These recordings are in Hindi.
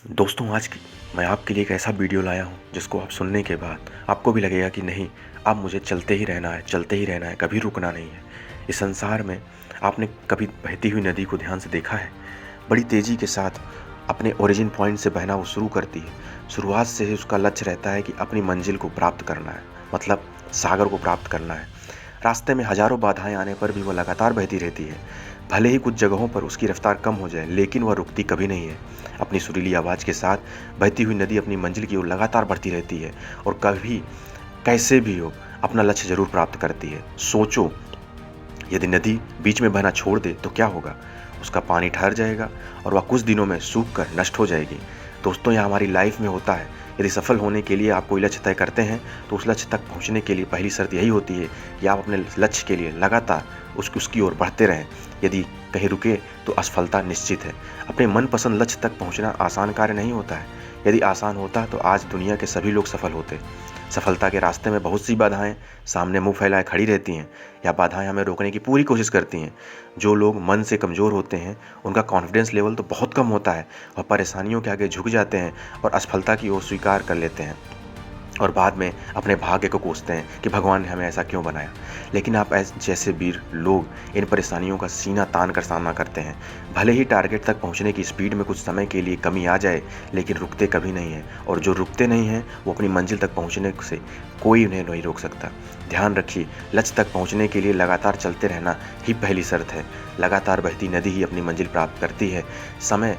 दोस्तों मैं आपके लिए एक ऐसा वीडियो लाया हूँ जिसको आप सुनने के बाद आपको भी लगेगा कि नहीं, अब मुझे चलते ही रहना है, चलते ही रहना है, कभी रुकना नहीं है। इस संसार में आपने कभी बहती हुई नदी को ध्यान से देखा है? बड़ी तेज़ी के साथ अपने ओरिजिन पॉइंट से बहना वो शुरू करती है। शुरुआत से ही उसका लक्ष्य रहता है कि अपनी मंजिल को प्राप्त करना है, मतलब सागर को प्राप्त करना है। रास्ते में हज़ारों बाधाएं आने पर भी वह लगातार बहती रहती है। भले ही कुछ जगहों पर उसकी रफ्तार कम हो जाए, लेकिन वह रुकती कभी नहीं है। अपनी सुरीली आवाज़ के साथ बहती हुई नदी अपनी मंजिल की ओर लगातार बढ़ती रहती है और कभी कैसे भी हो अपना लक्ष्य जरूर प्राप्त करती है। सोचो, यदि नदी बीच में बहना छोड़ दे तो क्या होगा? उसका पानी ठहर जाएगा और वह कुछ दिनों में सूख कर नष्ट हो जाएगी। दोस्तों, यह हमारी लाइफ में होता है। यदि सफल होने के लिए आप कोई लक्ष्य तय करते हैं तो उस लक्ष्य तक पहुंचने के लिए पहली शर्त यही होती है कि आप अपने लक्ष्य के लिए लगातार उसकी ओर बढ़ते रहें। यदि कहीं रुके तो असफलता निश्चित है। अपने मनपसंद लक्ष्य तक पहुंचना आसान कार्य नहीं होता है। यदि आसान होता तो आज दुनिया के सभी लोग सफल होते। सफलता के रास्ते में बहुत सी बाधाएं सामने मुंह फैलाए खड़ी रहती हैं, या बाधाएं हमें रोकने की पूरी कोशिश करती हैं। जो लोग मन से कमज़ोर होते हैं उनका कॉन्फिडेंस लेवल तो बहुत कम होता है और परेशानियों के आगे झुक जाते हैं और असफलता की ओर स्वीकार कर लेते हैं और बाद में अपने भाग्य को कोसते हैं कि भगवान ने हमें ऐसा क्यों बनाया। लेकिन आप जैसे वीर लोग इन परेशानियों का सीना तान कर सामना करते हैं। भले ही टारगेट तक पहुंचने की स्पीड में कुछ समय के लिए कमी आ जाए, लेकिन रुकते कभी नहीं हैं, और जो रुकते नहीं हैं वो अपनी मंजिल तक पहुंचने से कोई उन्हें नहीं रोक सकता। ध्यान रखिए, लक्ष्य तक पहुंचने के लिए लगातार चलते रहना ही पहली शर्त है। लगातार बहती नदी ही अपनी मंजिल प्राप्त करती है। समय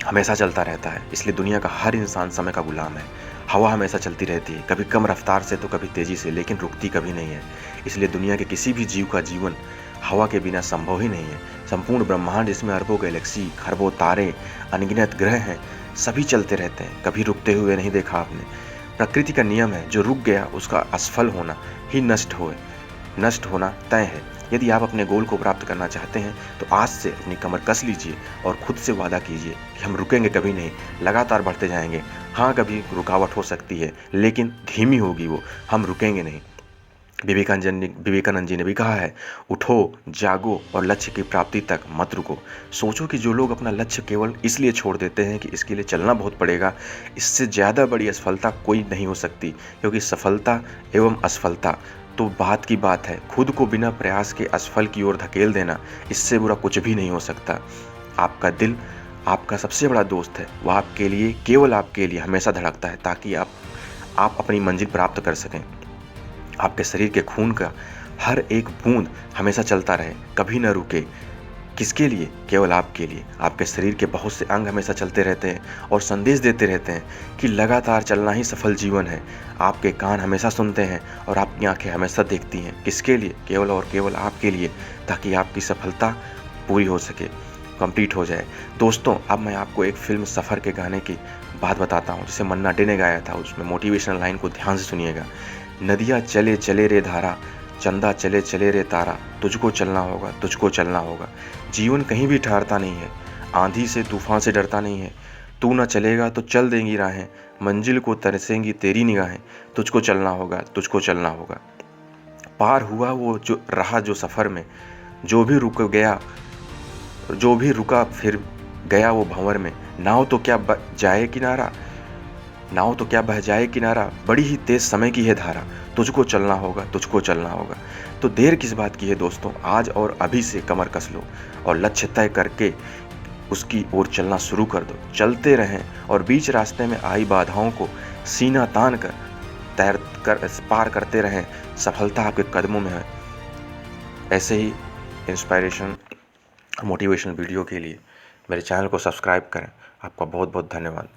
हमेशा चलता रहता है, इसलिए दुनिया का हर इंसान समय का गुलाम है। हवा हमेशा चलती रहती है, कभी कम रफ्तार से तो कभी तेजी से, लेकिन रुकती कभी नहीं है। इसलिए दुनिया के किसी भी जीव का जीवन हवा के बिना संभव ही नहीं है। संपूर्ण ब्रह्मांड, जिसमें अरबों गैलेक्सी, खरबों तारे, अनगिनत ग्रह हैं, सभी चलते रहते हैं, कभी रुकते हुए नहीं देखा आपने। प्रकृति का नियम है, जो रुक गया उसका असफल होना ही नष्ट होना तय है। यदि आप अपने गोल को प्राप्त करना चाहते हैं तो आज से अपनी कमर कस लीजिए और खुद से वादा कीजिए कि हम रुकेंगे कभी नहीं, लगातार बढ़ते जाएंगे। हाँ, कभी रुकावट हो सकती है, लेकिन धीमी होगी वो, हम रुकेंगे नहीं। विवेकानंद जी ने भी कहा है, उठो, जागो और लक्ष्य की प्राप्ति तक मत रुको। सोचो कि जो लोग अपना लक्ष्य केवल इसलिए छोड़ देते हैं कि इसके लिए चलना बहुत पड़ेगा, इससे ज़्यादा बड़ी असफलता कोई नहीं हो सकती। क्योंकि सफलता एवं असफलता तो बात की बात है, खुद को बिना प्रयास के असफल की ओर धकेल देना, इससे बुरा कुछ भी नहीं हो सकता। आपका दिल आपका सबसे बड़ा दोस्त है, वह आपके लिए, केवल आपके लिए हमेशा धड़कता है, ताकि आप अपनी मंजिल प्राप्त कर सकें। आपके शरीर के खून का हर एक बूंद हमेशा चलता रहे, कभी न रुके। किसके लिए? केवल आपके लिए। आपके शरीर के बहुत से अंग हमेशा चलते रहते हैं और संदेश देते रहते हैं कि लगातार चलना ही सफल जीवन है। आपके कान हमेशा सुनते हैं और आपकी आंखें हमेशा देखती हैं। किसके लिए? केवल और केवल आपके लिए, ताकि आपकी सफलता पूरी हो सके, कंप्लीट हो जाए। दोस्तों, अब मैं आपको एक फिल्म सफ़र के गाने की बात बताता हूँ, जिसे मन्ना डे ने गाया था। उसमें मोटिवेशनल लाइन को ध्यान से सुनिएगा। नदियाँ चले चले रे धारा, चंदा चले चले रे तारा, तुझको चलना होगा, तुझको चलना होगा। जीवन कहीं भी ठहरता नहीं है, आंधी से तूफान से डरता नहीं है। तू ना चलेगा तो चल देंगी राहें, मंजिल को तरसेंगी तेरी निगाहें। तुझको चलना होगा, तुझको चलना होगा। पार हुआ वो जो रहा जो सफ़र में, जो भी रुका फिर गया वो भंवर में। नाव तो क्या बह जाए किनारा, बड़ी ही तेज समय की है धारा। तुझको चलना होगा, तुझको चलना होगा। तो देर किस बात की है दोस्तों, आज और अभी से कमर कस लो और लक्ष्य तय करके उसकी ओर चलना शुरू कर दो। चलते रहें और बीच रास्ते में आई बाधाओं को सीना तान कर पार करते रहें। सफलता आपके कदमों में है। ऐसे ही इंस्पायरेशन मोटिवेशनल वीडियो के लिए मेरे चैनल को सब्सक्राइब करें। आपका बहुत बहुत धन्यवाद।